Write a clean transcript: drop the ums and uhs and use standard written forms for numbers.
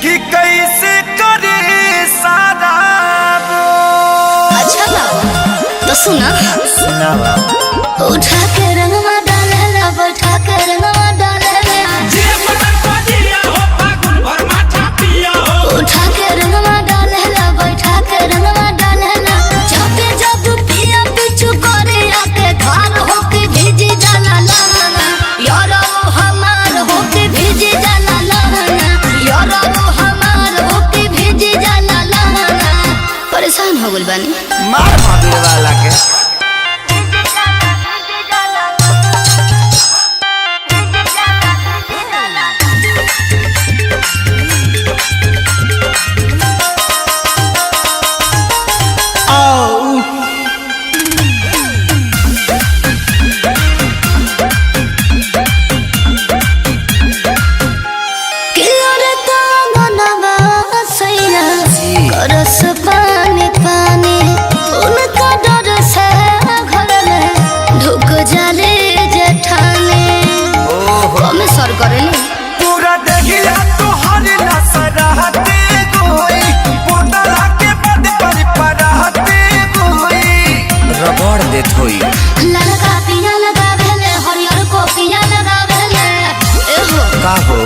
कि कैसे करे सारा। अच्छा बाबा तो सुना सुनावा। उठा के रंगवा डालेला बैठा के रंगवा डालेला जे मदन बजिया हो फागुन भर माथा पिया हो। उठा के रंगवा डालेला बैठा के रंगवा डालेला जब जब पिया पिछु करे आके घर होके भीजी जाला लहंगा यारो हमार होके भीजी जाला लहंगा यारो हमार होके भीजी जाला लहंगा। परेशान हो गइल बानी मार महावीर वाला के। रस पानी पानी उनका डर से घर में ढुक जाले जेठाने हमें सर करे पूरा देखिया तोहर नसराते गोई पोतला के बद पर परहते गोई रगड़ देत होई। ललका पिया लगा भेले हरियर को पिया लगा भेले एहो का हो